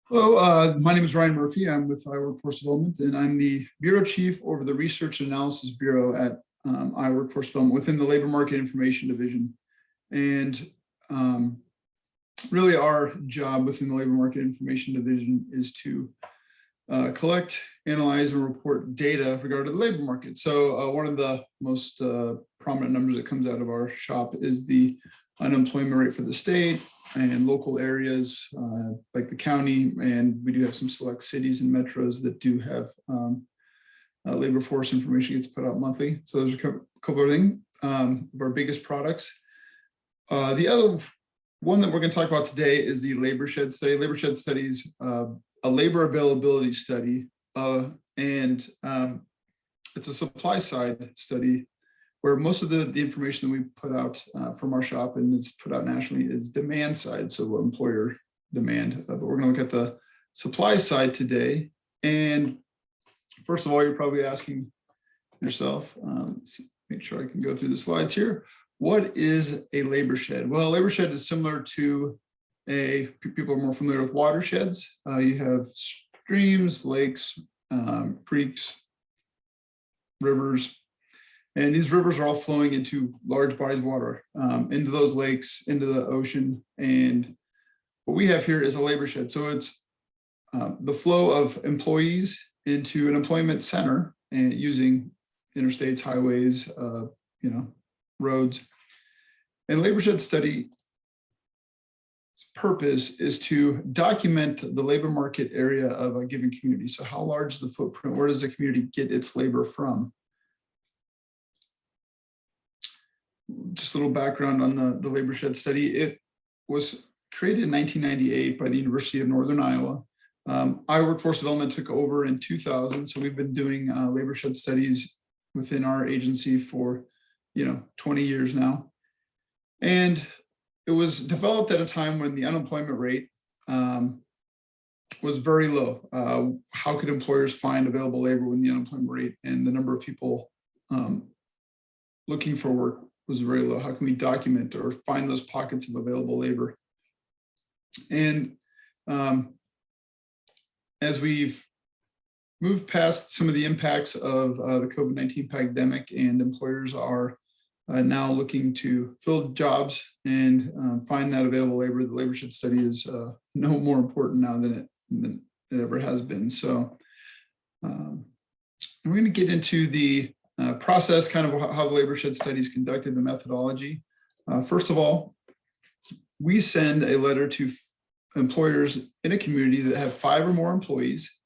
Hello, my name is Ryan Murphy. I'm with Workforce Development, and I'm the Bureau Chief over the Research and Analysis Bureau at Workforce Development within the Labor Market Information Division. And really our job within the Labor Market Information Division is to collect, analyze, and report data regarding the labor market. So one of the most prominent numbers that comes out of our shop is the unemployment rate for the state and local areas like the county, and we do have some select cities and metros that do have labor force information gets put out monthly. So there's a couple of things of our biggest products. The other one that we're going to talk about today is the Laborshed study. Laborshed studies a labor availability study, and it's a supply side study where most of the information that we put out from our shop, and it's put out nationally, is demand side, so employer demand. But we're going to look at the supply side today. And first of all, you're probably asking yourself, let's make sure I can go through the slides here. What is a laborshed? Well, a laborshed is similar to people are more familiar with watersheds. You have streams, lakes, creeks, rivers. And these rivers are all flowing into large bodies of water, into those lakes, into the ocean. And what we have here is a laborshed. So it's the flow of employees into an employment center and using interstates, highways, roads. And laborshed study purpose is to document the labor market area of a given community. So how large is the footprint? Where does the community get its labor from? Just a little background on the Laborshed study. It was created in 1998 by the University of Northern Iowa. Workforce Development took over in 2000. So we've been doing Laborshed studies within our agency for 20 years now. And it was developed at a time when the unemployment rate was very low. How could employers find available labor when the unemployment rate and the number of people looking for work was very low? How can we document or find those pockets of available labor? And as we've moved past some of the impacts of the COVID-19 pandemic, and employers are now looking to fill jobs and find that available labor, the Laborshed study is no more important now than it ever has been. So we're going to get into the process, kind of how the Laborshed study is conducted, the methodology. First of all, we send a letter to employers in a community that have 5 or more employees,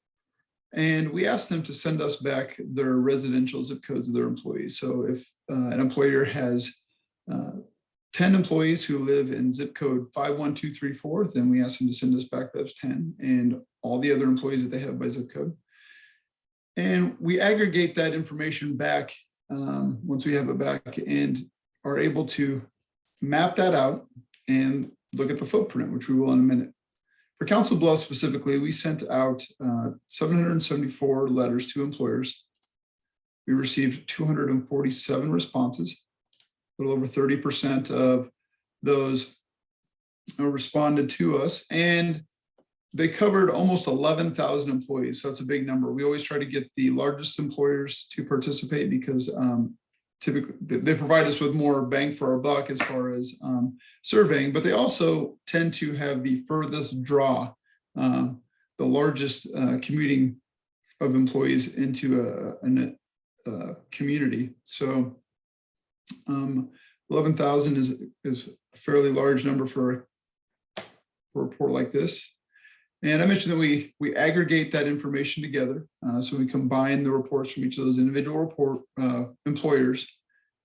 and we ask them to send us back their residential zip codes of their employees. So if an employer has 10 employees who live in zip code 51234, then we ask them to send us back those 10 and all the other employees that they have by zip code. And we aggregate that information back once we have it back, and are able to map that out and look at the footprint, which we will in a minute. For Council Bluffs specifically, we sent out 774 letters to employers. We received 247 responses. A little over 30% of those responded to us, and they covered almost 11,000 employees. So that's a big number. We always try to get the largest employers to participate because typically they provide us with more bang for our buck as far as surveying, but they also tend to have the furthest draw, the largest commuting of employees into a community. So 11,000 is a fairly large number for a report like this. And I mentioned that we aggregate that information together. So we combine the reports from each of those individual employers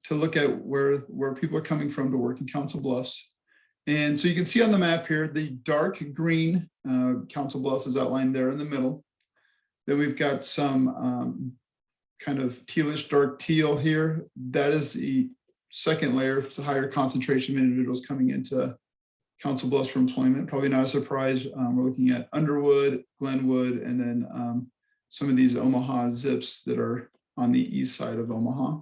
to look at where people are coming from to work in Council Bluffs. And so you can see on the map here, the dark green Council Bluffs is outlined there in the middle. Then we've got some kind of tealish dark teal here. That is the second layer. It's a higher concentration of individuals coming into Council Bluffs for employment. Probably not a surprise. We're looking at Underwood, Glenwood, and then some of these Omaha zips that are on the east side of Omaha.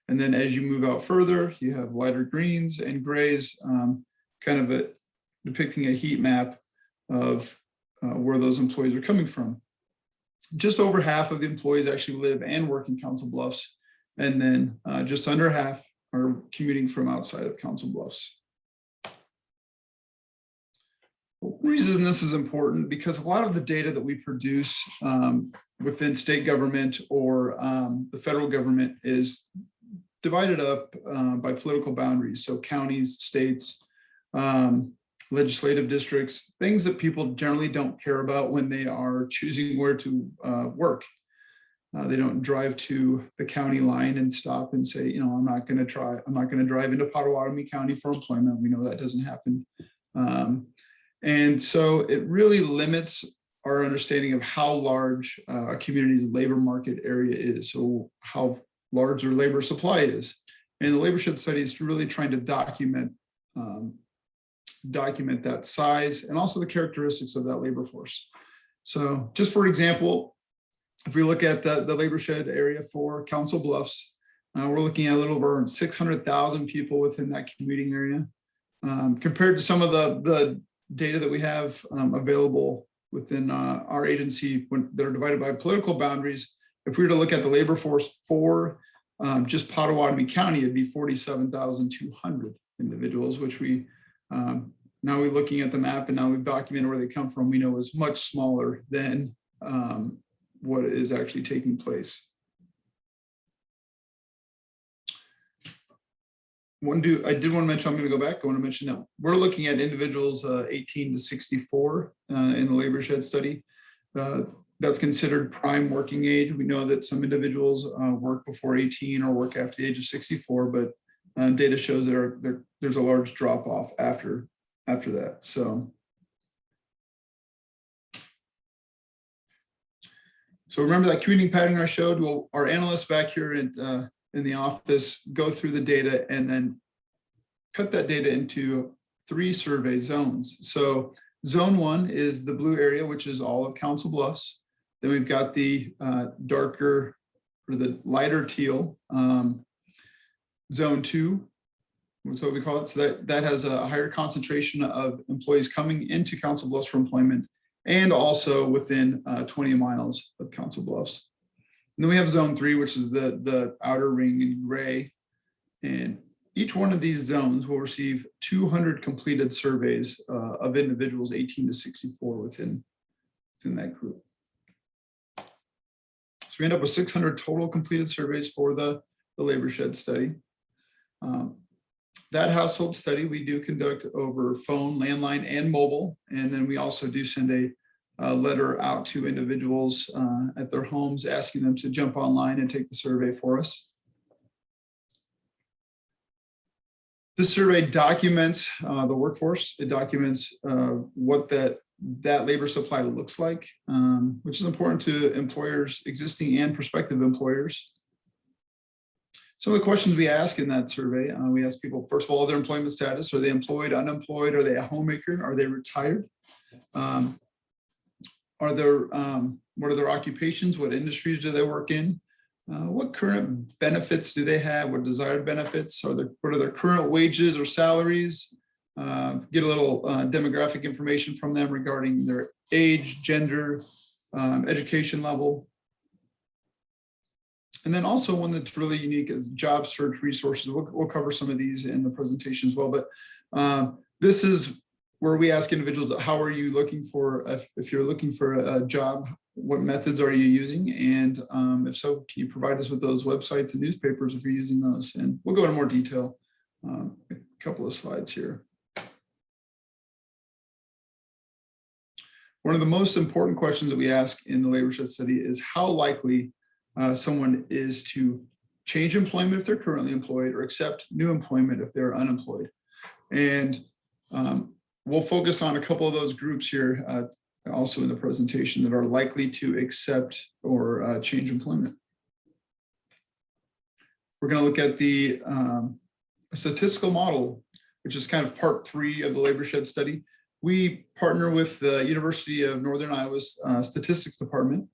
And then as you move out further, you have lighter greens and grays, kind of depicting a heat map of where those employees are coming from. Just over half of the employees actually live and work in Council Bluffs, and then just under half are commuting from outside of Council Bluffs. The reason this is important, because a lot of the data that we produce within state government or the federal government is divided up by political boundaries. So counties, states, legislative districts, things that people generally don't care about when they are choosing where to work. They don't drive to the county line and stop and say, you know, I'm not going to drive into Potawatomi County for employment. We know that doesn't happen. And so it really limits our understanding of how large a community's labor market area is. So how large their labor supply is. And the Laborshed study is really trying to document that size and also the characteristics of that labor force. So just for example, if we look at the Laborshed area for Council Bluffs, we're looking at a little over 600,000 people within that commuting area. Compared to some of the data that we have available within our agency that are divided by political boundaries, if we were to look at the labor force for just Potawatomi County, it'd be 47,200 individuals, which we now we're looking at the map and now we've documented where they come from. We know is much smaller than what is actually taking place. I did want to mention, I'm going to go back. I want to mention that we're looking at individuals 18 to 64 in the Laborshed study. That's considered prime working age. We know that some individuals work before 18 or work after the age of 64, but data shows that there's a large drop off after that. So remember that commuting pattern I showed? Well, our analysts back here in the office go through the data and then cut that data into 3 survey zones. So zone 1 is the blue area, which is all of Council Bluffs. Then we've got the darker or the lighter teal, zone 2, that's what we call it. So that has a higher concentration of employees coming into Council Bluffs for employment and also within 20 miles of Council Bluffs. And then we have zone 3, which is the outer ring in gray. And each one of these zones will receive 200 completed surveys of individuals 18 to 64 within that group. So we end up with 600 total completed surveys for the Laborshed study. That household study we do conduct over phone, landline, and mobile. And then we also do send a letter out to individuals at their homes, asking them to jump online and take the survey for us. This survey documents the workforce. It documents what that labor supply looks like, which is important to employers, existing and prospective employers. Some of the questions we ask in that survey, we ask people, first of all, their employment status. Are they employed, unemployed? Are they a homemaker? Are they retired? What are their occupations? What industries do they work in? What current benefits do they have? What desired benefits? What are their current wages or salaries? Get a little demographic information from them regarding their age, gender, education level. And then also one that's really unique is job search resources. We'll cover some of these in the presentation as well, but this is where we ask individuals, how are you looking for, if you're looking for a job, what methods are you using? And if so, can you provide us with those websites and newspapers if you're using those? And we'll go into more detail, a couple of slides here. One of the most important questions that we ask in the Laborshed study is how likely someone is to change employment if they're currently employed or accept new employment if they're unemployed. And we'll focus on a couple of those groups here also in the presentation that are likely to accept or change employment. We're going to look at the statistical model, which is kind of part 3 of the Laborshed study. We partner with the University of Northern Iowa's statistics department,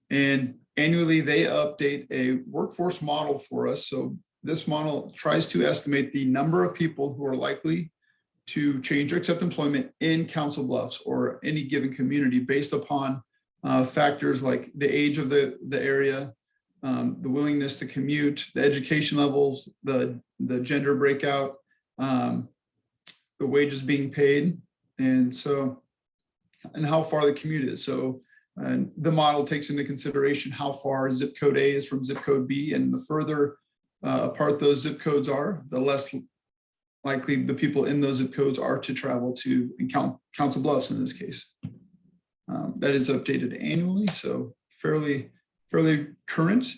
and annually they update a workforce model for us. So this model tries to estimate the number of people who are likely to change or accept employment in Council Bluffs or any given community based upon factors like the age of the area, the willingness to commute, the education levels, the gender breakout, the wages being paid, and how far the commute is. So the model takes into consideration how far zip code A is from zip code B, and the further apart those zip codes are, the less likely the people in those zip codes are to travel to Council Bluffs in this case. That is updated annually, so fairly current.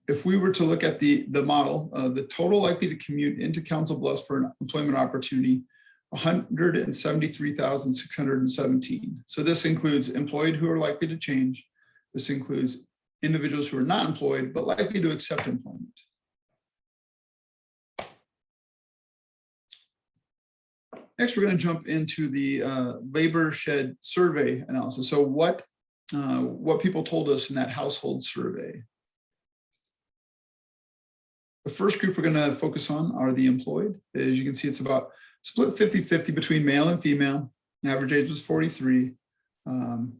If we were to look at the model, the total likely to commute into Council Bluffs for an employment opportunity, 173,617. So this includes employed who are likely to change. This includes individuals who are not employed, but likely to accept employment. Next, we're going to jump into the Laborshed survey analysis. So what people told us in that household survey. The first group we're going to focus on are the employed. As you can see, it's about split 50-50 between male and female. Average age was 43.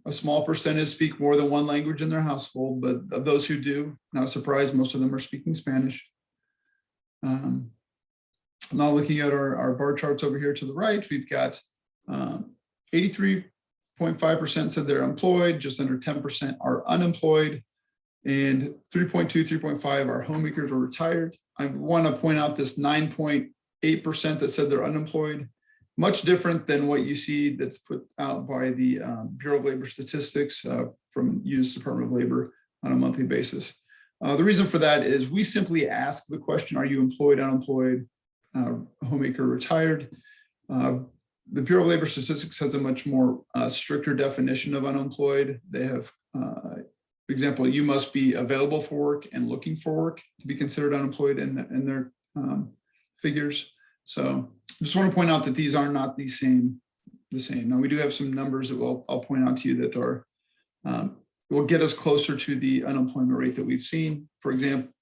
A small percentage speak more than one language in their household, but of those who do, not a surprise, most of them are speaking Spanish. Now looking at our bar charts over here to the right, we've got 83.5% said they're employed, just under 10% are unemployed, and 3.2, 3.5 are homemakers or retired. I want to point out this 9.8% that said they're unemployed, much different than what you see that's put out by the Bureau of Labor Statistics from U.S. Department of Labor on a monthly basis. The reason for that is we simply ask the question, are you employed, unemployed, homemaker, retired? The Bureau of Labor Statistics has a much more stricter definition of unemployed. They have, for example, you must be available for work and looking for work to be considered unemployed in their figures. So I just want to point out that these are not the same. Now we do have some numbers that I'll point out to you that are will get us closer to the unemployment rate that we've seen. For example,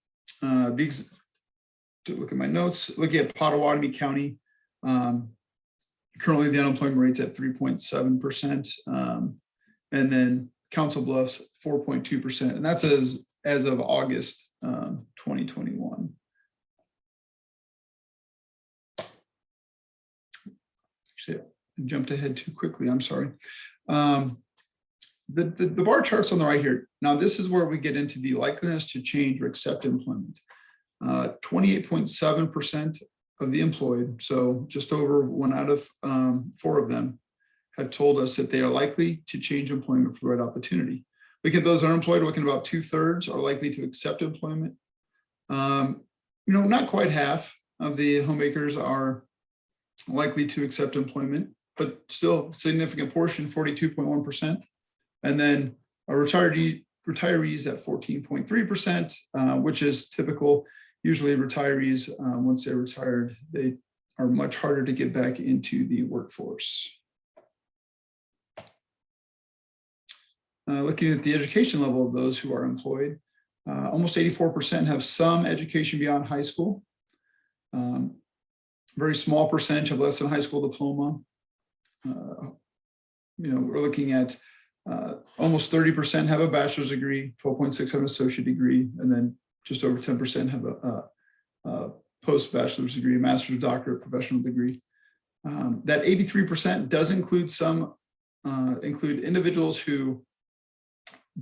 to look at my notes, looking at Pottawatomie County, currently the unemployment rate's at 3.7%, and then Council Bluffs 4.2%, and that's as of August 2021. Actually, I jumped ahead too quickly. I'm sorry. The bar charts on the right here. Now this is where we get into the likeliness to change or accept employment. 28.7% of the employed, so just over 1 out of 4 of them, have told us that they are likely to change employment for the right opportunity. Look at those unemployed, we're looking at about 2/3 are likely to accept employment. Not quite half of the homemakers are likely to accept employment, but still significant portion, 42.1%. And then retirees at 14.3%, which is typical. Usually retirees, once they're retired, they are much harder to get back into the workforce. Looking at the education level of those who are employed, almost 84% have some education beyond high school. Very small percentage have less than high school diploma. We're looking at almost 30% have a bachelor's degree, 12.6 have an associate degree, and then just over 10% have a post-bachelor's degree, a master's, doctorate, professional degree. That 83% does include include individuals who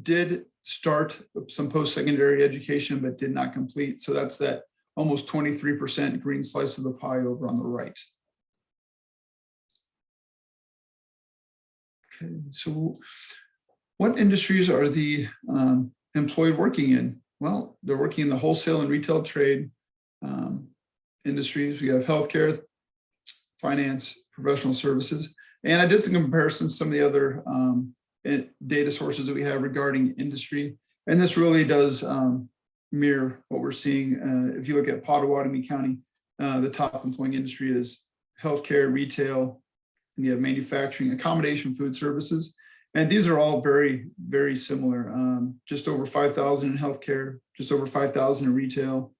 did start some post-secondary education but did not complete. So that's that almost 23% green slice of the pie over on the right. Okay, so what industries are the employed working in? Well, they're working in the wholesale and retail trade industries. We have healthcare, finance, professional services. And I did some comparisons to some of the other data sources that we have regarding industry. And this really does mirror what we're seeing. If you look at Pottawatomie County, the top employing industry is healthcare, retail, and you have manufacturing, accommodation, food services. And these are all very, very similar. Just over 5,000 in healthcare, just over 5,000 in retail,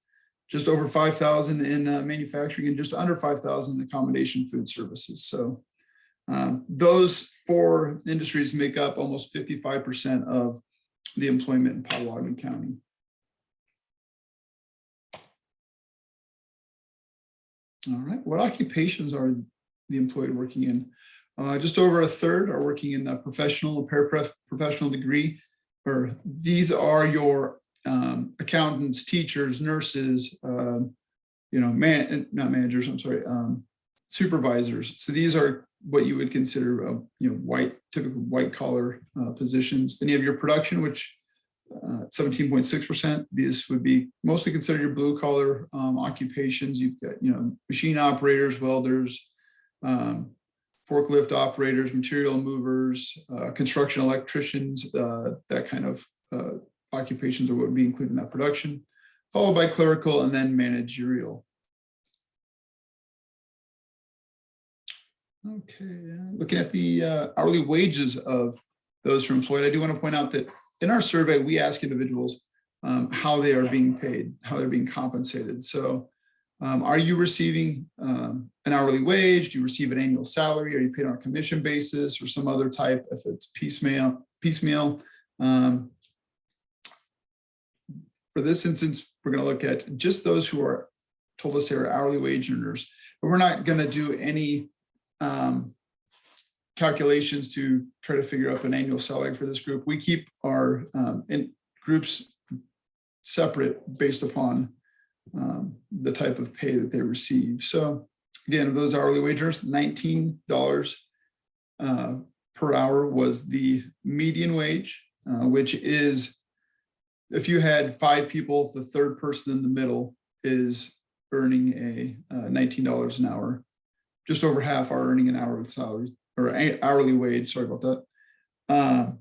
just over 5,000 in manufacturing, and just under 5,000 in accommodation food services. So those four industries make up almost 55% of the employment in Potawatomi County. All right, what occupations are the employed working in? Just over a third are working in a professional, paraprofessional degree, or these are your accountants, teachers, nurses, not managers, I'm sorry, supervisors. So these are what you would consider, typical white collar positions. Then you have your production, which 17.6%. These would be mostly considered your blue collar occupations. You've got, machine operators, welders, forklift operators, material movers, construction electricians, that kind of occupations are what would be included in that production, followed by clerical and then managerial. Okay, looking at the hourly wages of those who are employed, I do want to point out that in our survey, we ask individuals how they are being paid, how they're being compensated. So are you receiving an hourly wage? Do you receive an annual salary? Are you paid on a commission basis or some other type if it's piecemeal? For this instance, we're going to look at just those who are told us they are hourly wage earners, but we're not going to do any calculations to try to figure out an annual salary for this group. We keep our groups separate based upon the type of pay that they receive. So again, those hourly wage earners, $19 per hour was the median wage, which is, if you had 5 people, the third person in the middle is earning a $19 an hour. Just over half are earning an hourly salary or hourly wage. Sorry about that. Now,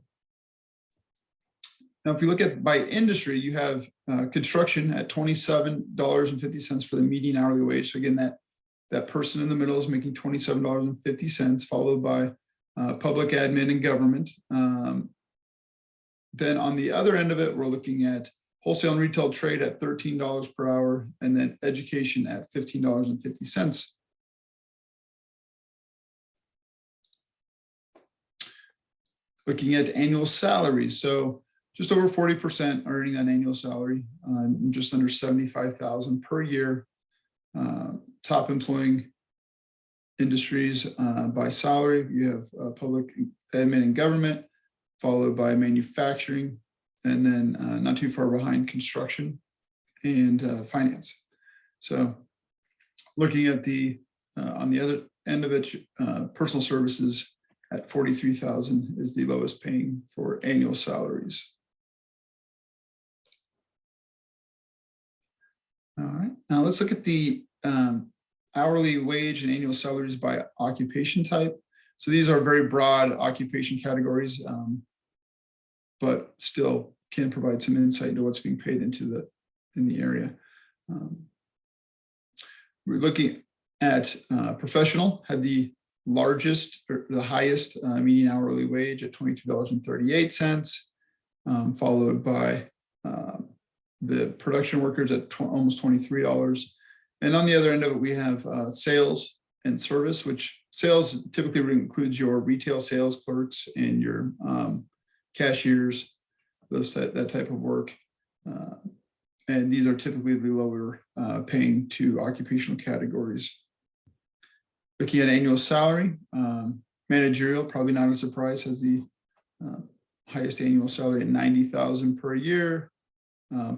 if you look at by industry, you have construction at $27.50 for the median hourly wage. So again, that person in the middle is making $27.50, followed by public admin and government. Then on the other end of it, we're looking at wholesale and retail trade at $13 per hour, and then education at $15.50. Looking at annual salaries, so just over 40% are earning that annual salary, just under $75,000 per year. Top employing industries by salary, you have public admin and government, followed by manufacturing, and then not too far behind construction and finance. So looking at the on the other end of it, personal services at $43,000 is the lowest paying for annual salaries. All right, now let's look at the hourly wage and annual salaries by occupation type. So these are very broad occupation categories, but still can provide some insight into what's being paid in the area. We're looking at professional, had the largest or the highest median hourly wage at $23.38, followed by the production workers at almost $23. And on the other end of it, we have sales and service, which sales typically includes your retail sales clerks and your cashiers, that type of work. And these are typically the lower paying two occupational categories. Looking at annual salary, managerial, probably not a surprise, has the highest annual salary at $90,000 per year,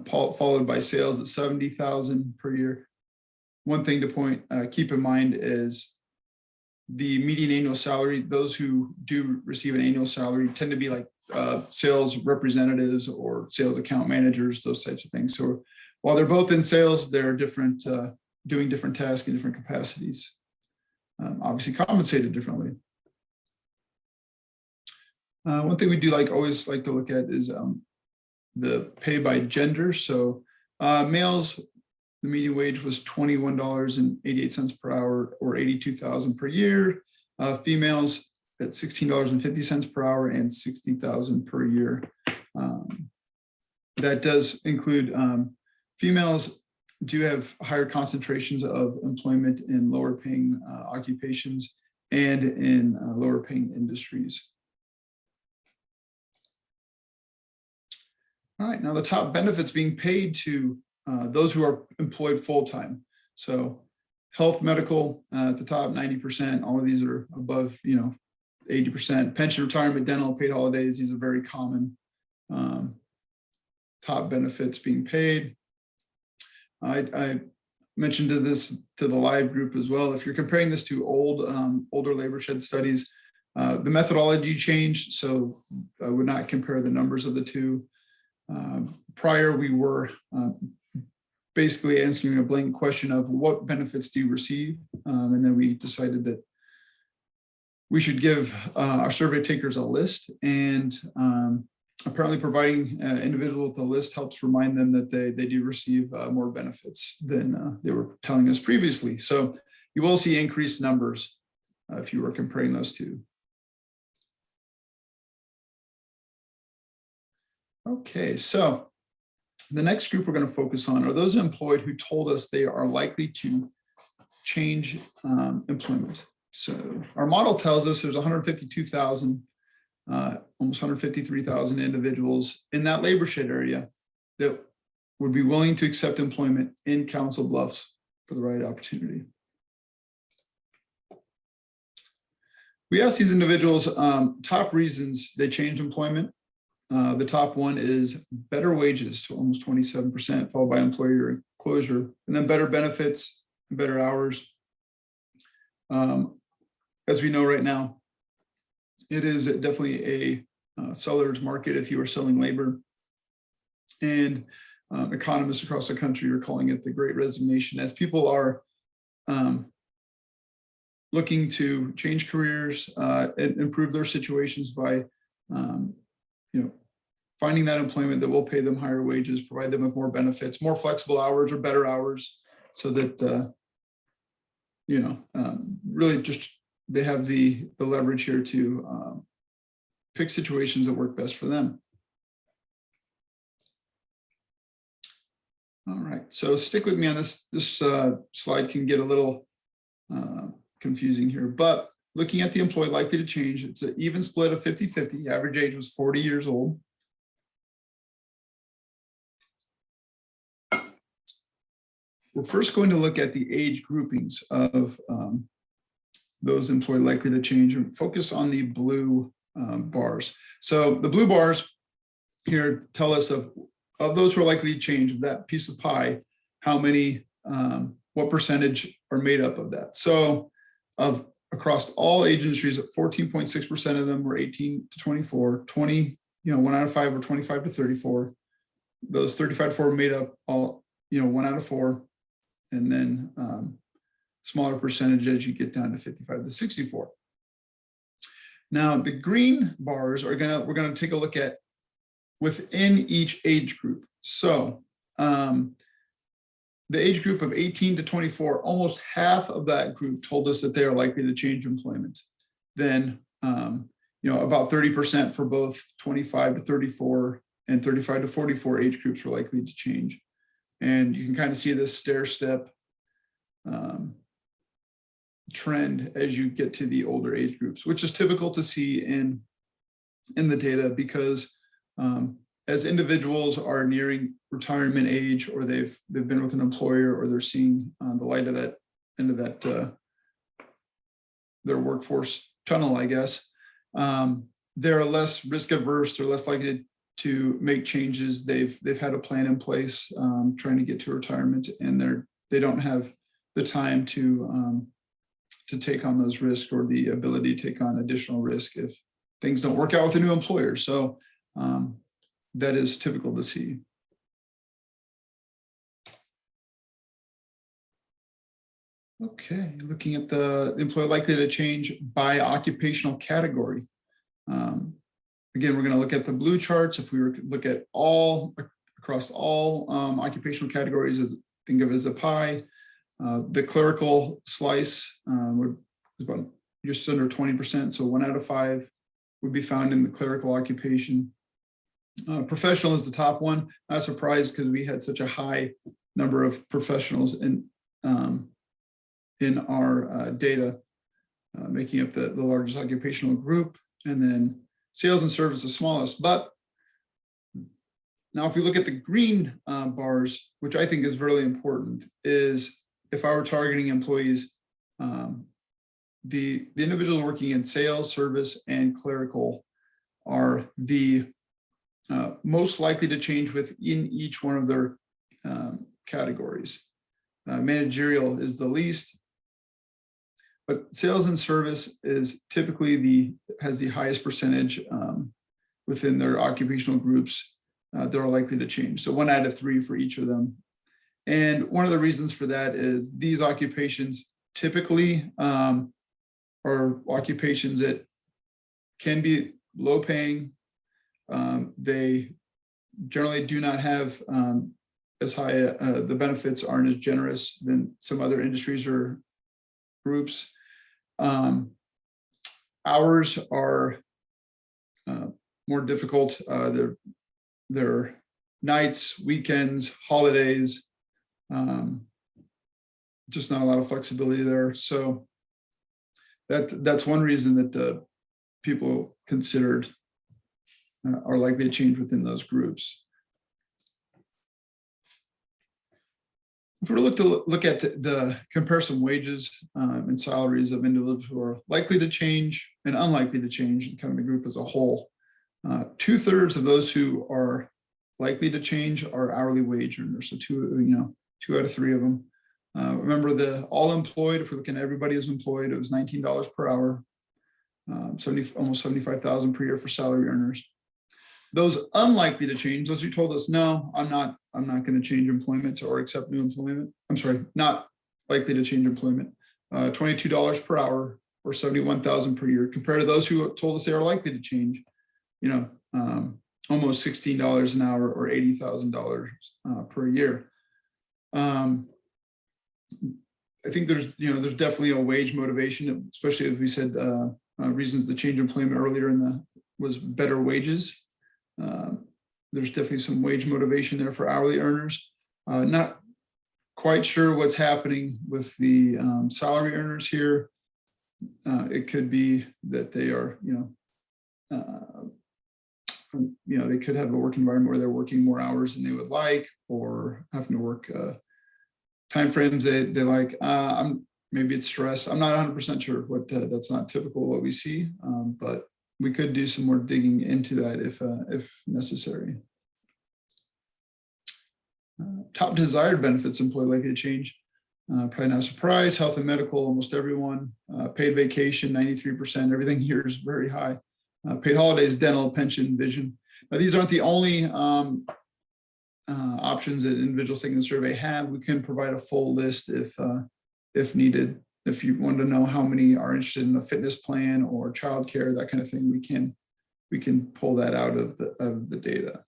followed by sales at $70,000 per year. One thing to keep in mind is the median annual salary. Those who do receive an annual salary tend to be like sales representatives or sales account managers, those types of things. So while they're both in sales, they're different, doing different tasks in different capacities. Obviously compensated differently. One thing we do always like to look at is the pay by gender. So males, the median wage was $21.88 per hour, or $82,000 per year. Females at $16.50 per hour and $60,000 per year. That does include females do have higher concentrations of employment in lower paying occupations and in lower paying industries. All right, now the top benefits being paid to those who are employed full-time. So health, medical at the top, 90%. All of these are above, 80%. Pension, retirement, dental, paid holidays. These are very common top benefits being paid. I mentioned to the live group as well. If you're comparing this to older Laborshed studies, the methodology changed, so I would not compare the numbers of the two. Prior, we were basically answering a blank question of what benefits do you receive, and then we decided that we should give our survey takers a list, and apparently providing individuals with a list helps remind them that they do receive more benefits than they were telling us previously. So you will see increased numbers if you were comparing those two. Okay, so the next group we're going to focus on are those employed who told us they are likely to change employment. So our model tells us there's 152,000, almost 153,000 individuals in that Laborshed area that would be willing to accept employment in Council Bluffs for the right opportunity. We asked these individuals top reasons they change employment. The top one is better wages to almost 27%, followed by employer closure, and then better benefits and better hours. As we know right now, it is definitely a seller's market if you are selling labor. And economists across the country are calling it the Great Resignation, as people are looking to change careers and improve their situations by finding that employment that will pay them higher wages, provide them with more benefits, more flexible hours or better hours, so that really just they have the leverage here to pick situations that work best for them. All right, so stick with me on this. This slide can get a little confusing here, but looking at the employee likely to change, it's an even split of 50-50. Average age was 40 years old. We're first going to look at the age groupings of those employed likely to change and focus on the blue bars. So the blue bars here tell us of those who are likely to change that piece of pie, how many, what percentage are made up of that. So across all age industries, 14.6% of them were 18 to 24, 1 out of 5 were 25 to 34. Those 35 to 4 made up all, 1 out of 4. And then smaller percentage as you get down to 55 to 64. Now the green bars are we're gonna take a look at within each age group. So the age group of 18 to 24, almost half of that group told us that they are likely to change employment. Then about 30% for both 25 to 34 and 35 to 44 age groups were likely to change. And you can kind of see this stair step trend as you get to the older age groups, which is typical to see in the data, because as individuals are nearing retirement age, or they've been with an employer, or they're seeing the light of that end of that their workforce tunnel, I guess, they're less risk averse, they're less likely to make changes. They've had a plan in place trying to get to retirement, and they don't have the time to take on those risks, or the ability to take on additional risk if things don't work out with a new employer. So that is typical to see. Okay, looking at the employee likely to change by occupational category. Again, we're going to look at the blue charts. If we were to look at across all occupational categories, think of it as a pie. The clerical slice was about just under 20%. So 1 out of 5 would be found in the clerical occupation. Professional is the top one. Not surprised, because we had such a high number of professionals in our data, making up the largest occupational group, and then sales and service the smallest. But now if we look at the green bars, which I think is really important, is if I were targeting employees, the individuals working in sales, service, and clerical are the most likely to change within each one of their categories. Managerial is the least, but sales and service is typically has the highest percentage within their occupational groups that are likely to change. So 1 out of 3 for each of them. And one of the reasons for that is these occupations typically are occupations that can be low paying. They generally do not have as high, the benefits aren't as generous than some other industries or groups. Hours are more difficult. They're nights, weekends, holidays, just not a lot of flexibility there. So that's one reason that people considered are likely to change within those groups. If we look at the comparison wages and salaries of individuals who are likely to change and unlikely to change, and kind of the group as a whole, 2/3 of those who are likely to change are hourly wage earners. So 2 out of 3 of them. Remember, the all employed, if we're looking at everybody who's employed, it was $19 per hour, almost 75,000 per year for salary earners. Those unlikely to change, those who told us, no, I'm not going to change employment or accept new employment. I'm sorry, not likely to change employment. $22 per hour or 71,000 per year, compared to those who told us they are likely to change, almost $16 an hour or $80,000 per year. I think there's definitely a wage motivation, especially as we said, reasons to change employment earlier was better wages. There's definitely some wage motivation there for hourly earners. Not quite sure what's happening with the salary earners here. It could be that they are, they could have a work environment where they're working more hours than they would like, or having to work timeframes they like. Maybe it's stress. I'm not 100% sure what that's not typical of what we see, but we could do some more digging into that if necessary. Top desired benefits employee likely to change. Probably not a surprise. Health and medical, almost everyone. Paid vacation, 93%. Everything here is very high. Paid holidays, dental, pension, vision. Now, these aren't the only options that individuals taking the survey have. We can provide a full list if needed. If you want to know how many are interested in a fitness plan or childcare, that kind of thing, we can pull that out of the data.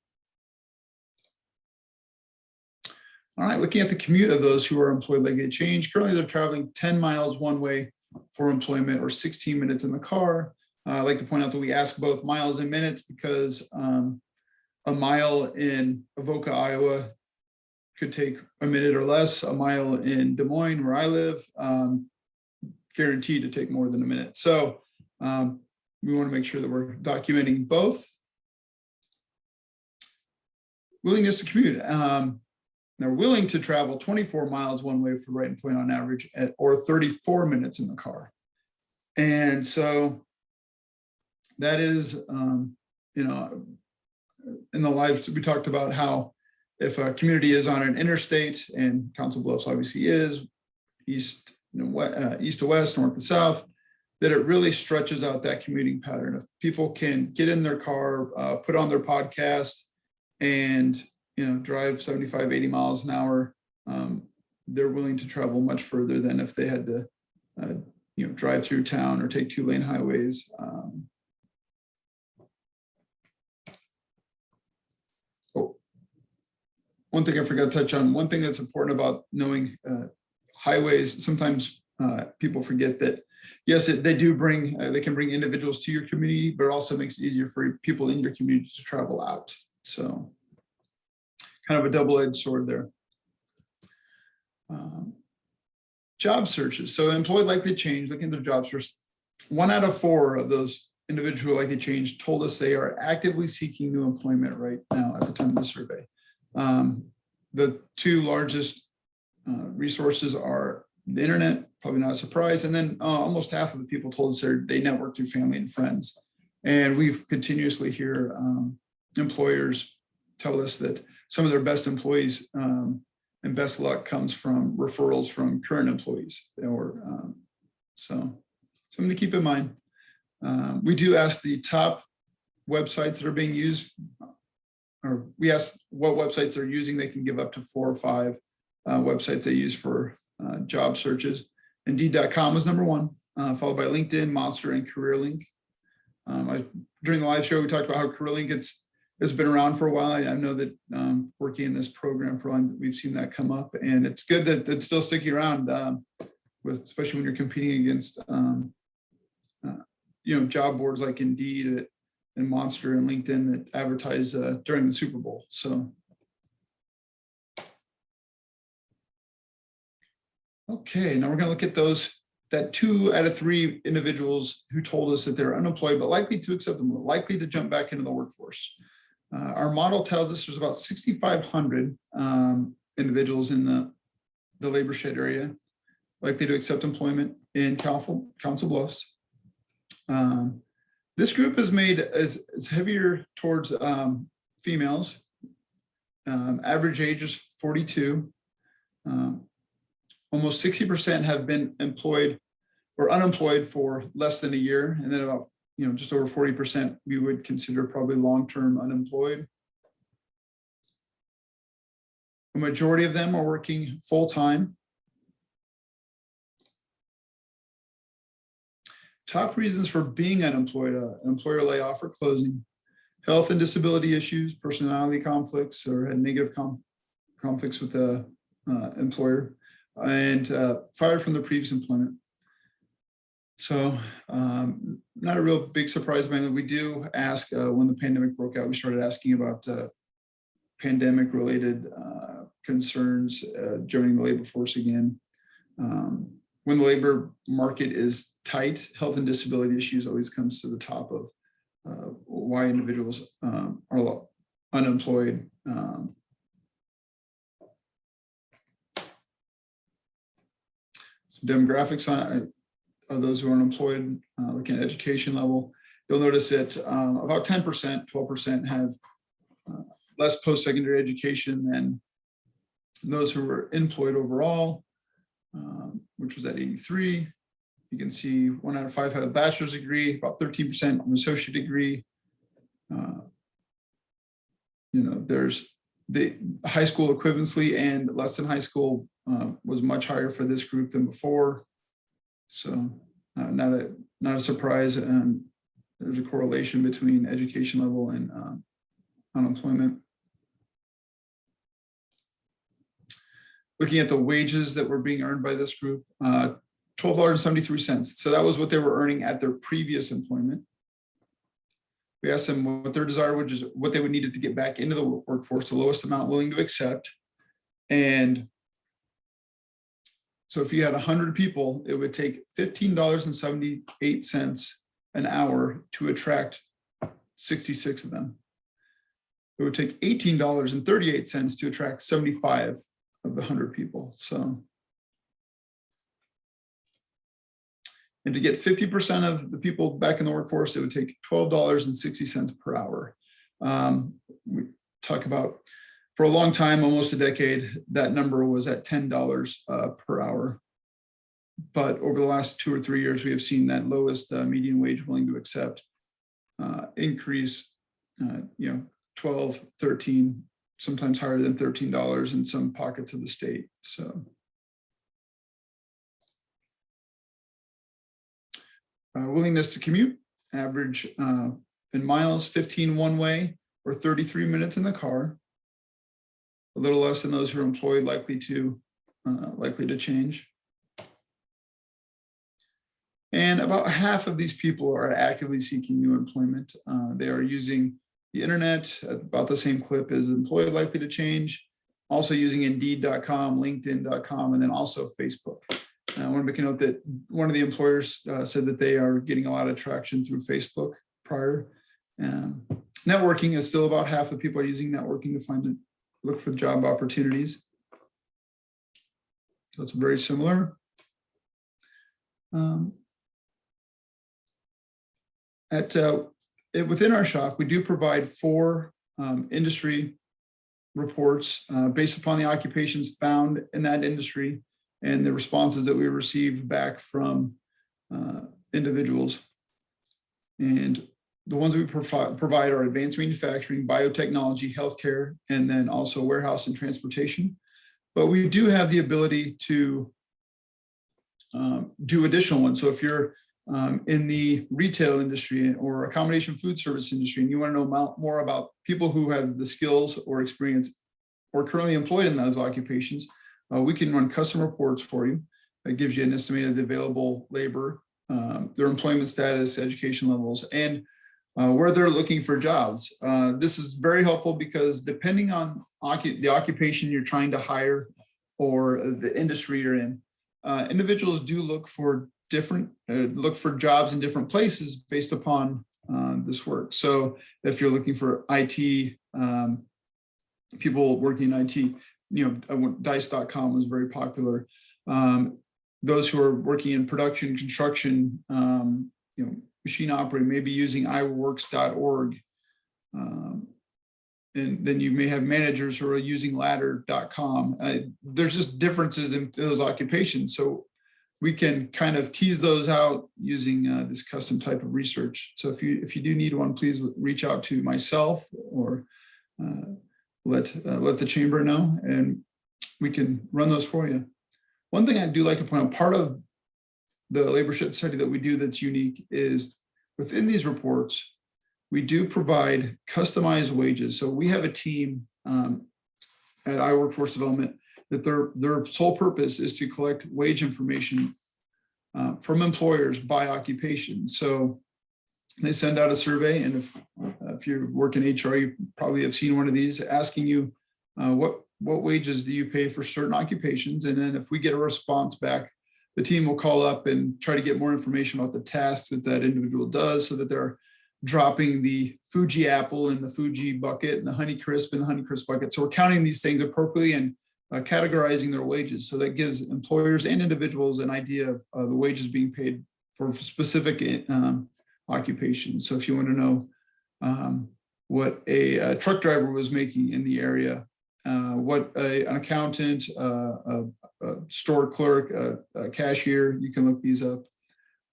All right, looking at the commute of those who are employed likely to change. Currently, they're traveling 10 miles one way for employment or 16 minutes in the car. I like to point out that we ask both miles and minutes because a mile in Avoca, Iowa could take a minute or less. A mile in Des Moines, where I live, guaranteed to take more than a minute. So we want to make sure that we're documenting both. Willingness to commute. They're willing to travel 24 miles one way for right employment on average, or 34 minutes in the car. And so that is, in the lives, we talked about how if a community is on an interstate, and Council Bluffs obviously is, east to west, north to south, that it really stretches out that commuting pattern. If people can get in their car, put on their podcast, and drive 75, 80 miles an hour, they're willing to travel much further than if they had to, drive through town or take 2-lane highways. One thing I forgot to touch on, one thing that's important about knowing highways, sometimes people forget that, yes, they do bring, they can bring individuals to your community, but it also makes it easier for people in your community to travel out. So kind of a double-edged sword there. Job searches. So employed likely to change, looking at their job search, 1 out of 4 of those individuals who likely to change told us they are actively seeking new employment right now at the time of the survey. The 2 largest resources are the internet, probably not a surprise, and then almost half of the people told us they network through family and friends. And we've continuously hear employers tell us that some of their best employees and best luck comes from referrals from current employees. Or so something to keep in mind. We do ask the top websites that are being used, or we ask what websites they're using. They can give up to 4 or 5 websites they use for job searches. Indeed.com was number 1, followed by LinkedIn, Monster, and CareerLink. During the live show, we talked about how CareerLink has been around for a while. I know that working in this program for a while, we've seen that come up, and it's good that it's still sticking around, especially when you're competing against job boards like Indeed and Monster and LinkedIn that advertise during the Super Bowl. So, okay, now we're going to look at that 2 out of 3 individuals who told us that they're unemployed but likely to accept them, likely to jump back into the workforce. Our model tells us there's about 6,500 individuals in the Laborshed area likely to accept employment in Council Bluffs. This group is made as heavier towards females. Average age is 42. Almost 60% have been employed or unemployed for less than a year, and then about just over 40% we would consider probably long-term unemployed. A majority of them are working full-time. Top reasons for being unemployed: employer layoff or closing, health and disability issues, personality conflicts, or had negative conflicts with the employer, and fired from the previous employment. So not a real big surprise, man, that we do ask when the pandemic broke out, we started asking about pandemic related concerns joining the labor force again. When the labor market is tight, health and disability issues always comes to the top of why individuals are unemployed. Some demographics of those who are unemployed, looking at education level, you'll notice that about 10%, 12% have less post-secondary education than those who were employed overall, which was at 83. You can see 1 out of 5 have a bachelor's degree, about 13% an associate degree. There's the high school equivalency and less than high school was much higher for this group than before. So not a surprise. There's a correlation between education level and unemployment. Looking at the wages that were being earned by this group, $12.73. So that was what they were earning at their previous employment. We asked them what their desire, which is what they would need to get back into the workforce, the lowest amount willing to accept. And so if you had 100 people, it would take $15.78 an hour to attract 66 of them. It would take $18.38 to attract 75 of the 100 people. So, and to get 50% of the people back in the workforce, it would take $12.60 per hour. We talk about, for a long time, almost a decade, that number was at $10 per hour. But over the last 2 or 3 years, we have seen that lowest median wage willing to accept increase, 12, 13, sometimes higher than $13 in some pockets of the state. So willingness to commute, average in miles, 15 one way or 33 minutes in the car. A little less than those who are employed, likely to change. And about half of these people are actively seeking new employment. They are using the internet at about the same clip as employed, likely to change. also using Indeed.com, LinkedIn.com, and then also Facebook. I want to make a note that one of the employers said that they are getting a lot of traction through Facebook prior. Networking is still about half the people are using networking to look for job opportunities. So it's very similar. Within our shop, we do provide 4 industry reports based upon the occupations found in that industry and the responses that we received back from individuals. And the ones we provide are advanced manufacturing, biotechnology, healthcare, and then also warehouse and transportation. But we do have the ability to do additional ones. So if you're in the retail industry or accommodation food service industry, and you want to know more about people who have the skills or experience or currently employed in those occupations, we can run custom reports for you. That gives you an estimated available labor, their employment status, education levels, and where they're looking for jobs. This is very helpful because depending on the occupation you're trying to hire or the industry you're in, individuals do look for jobs in different places based upon this work. So if you're looking for IT, people working in IT, dice.com was very popular. Those who are working in production, construction, machine operating, maybe using iworks.org. And then you may have managers who are using ladder.com. There's just differences in those occupations. So we can kind of tease those out using this custom type of research. So if you do need one, please reach out to myself or let the chamber know, and we can run those for you. One thing I do like to point out, part of the Laborshed study that we do that's unique is within these reports, we do provide customized wages. So we have a team at iWorkforce Development that their sole purpose is to collect wage information from employers by occupation. So they send out a survey, and if you work in HR, you probably have seen one of these asking you what wages do you pay for certain occupations, and then if we get a response back, the team will call up and try to get more information about the tasks that individual does, so that they're dropping the Fuji apple in the Fuji bucket and the Honeycrisp in the Honeycrisp bucket. So we're counting these things appropriately and categorizing their wages. So that gives employers and individuals an idea of the wages being paid for specific occupations. So if you want to know what a truck driver was making in the area, what an accountant, a store clerk, a cashier, you can look these up.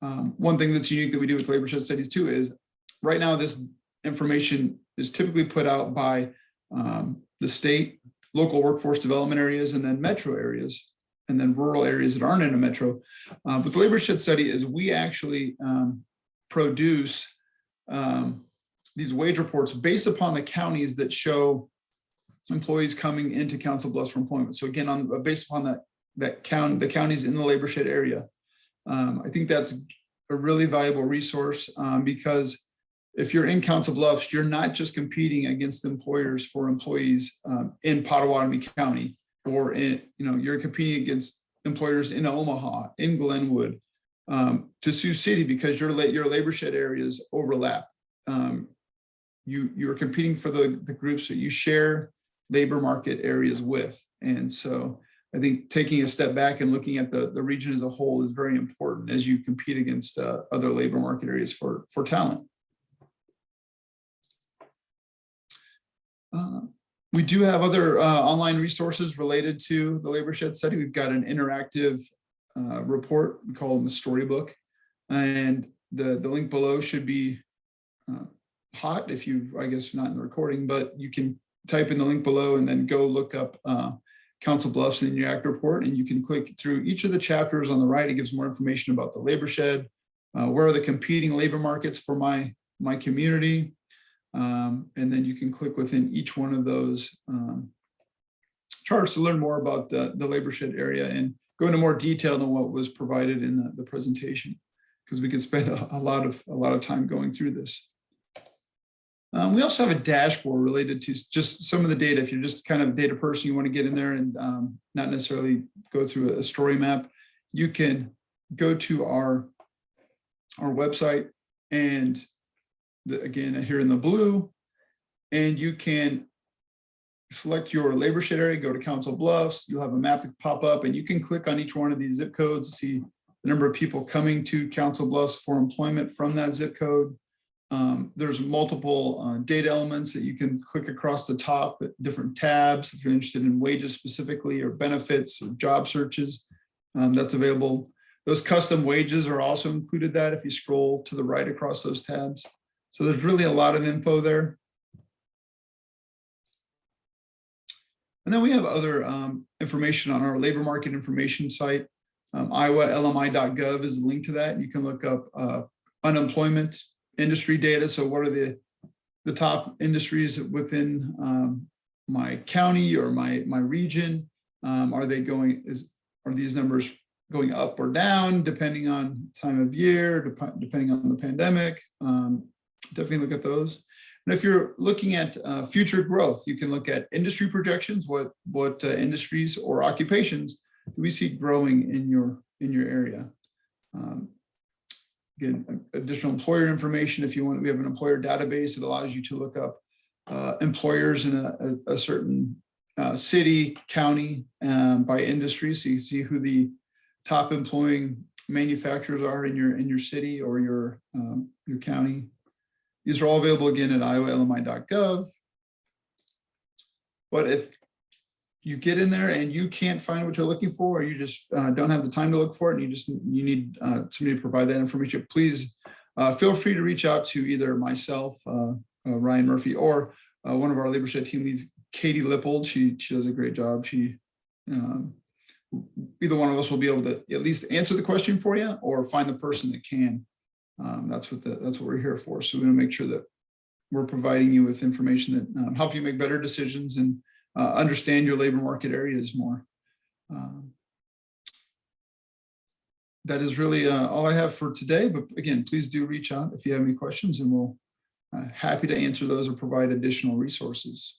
One thing that's unique that we do with Laborshed studies too is right now this information is typically put out by the state, local workforce development areas, and then metro areas, and then rural areas that aren't in a metro. But the Laborshed study is we actually produce these wage reports based upon the counties that show employees coming into Council Bluffs for employment. So again, based upon the counties in the Laborshed area. I think that's a really valuable resource because if you're in Council Bluffs, you're not just competing against employers for employees in Potawatomi County, or you're competing against employers in Omaha, in Glenwood, to Sioux City, because your Laborshed areas overlap. You're competing for the groups that you share labor market areas with. And so I think taking a step back and looking at the region as a whole is very important as you compete against other labor market areas for talent. We do have other online resources related to the Laborshed study. We've got an interactive report, we call them a storybook, and the link below should be hot if you, I guess not in the recording, but you can type in the link below and then go look up Council Bluffs in your act report, and you can click through each of the chapters on the right. It gives more information about the Laborshed, where are the competing labor markets for my community, and then you can click within each one of those charts to learn more about the Laborshed area and go into more detail than what was provided in the presentation, because we could spend a lot of time going through this. We also have a dashboard related to just some of the data. If you're just kind of a data person, you want to get in there and not necessarily go through a story map, you can go to our website, and again, here in the blue, and you can select your Laborshed area, go to Council Bluffs. You'll have a map that pop up, and you can click on each one of these zip codes to see the number of people coming to Council Bluffs for employment from that zip code. There's multiple data elements that you can click across the top at different tabs. If you're interested in wages specifically, or benefits, or job searches, that's available. Those custom wages are also included that if you scroll to the right across those tabs. So there's really a lot of info there. And then we have other information on our labor market information site. IowaLMI.gov is a link to that. You can look up unemployment industry data. So what are the top industries within my county or my region? Are these numbers going up or down depending on time of year, depending on the pandemic? Definitely look at those. And if you're looking at future growth, you can look at industry projections. What industries or occupations do we see growing in your area? Again, additional employer information. If you want, we have an employer database that allows you to look up employers in a certain city, county, by industry. So you see who the top employing manufacturers are in your city or your county. These are all available again at IowaLMI.gov. But if you get in there and you can't find what you're looking for, or you just don't have the time to look for it, and you need somebody to provide that information, please feel free to reach out to either myself, Ryan Murphy, or one of our Laborshed team leads, Katie Lippold. She does a great job. Either one of us will be able to at least answer the question for you, or find the person that can. That's what we're here for. So we want to make sure that we're providing you with information that help you make better decisions and understand your labor market areas more. That is really all I have for today. But again, please do reach out if you have any questions, and we'll happy to answer those or provide additional resources.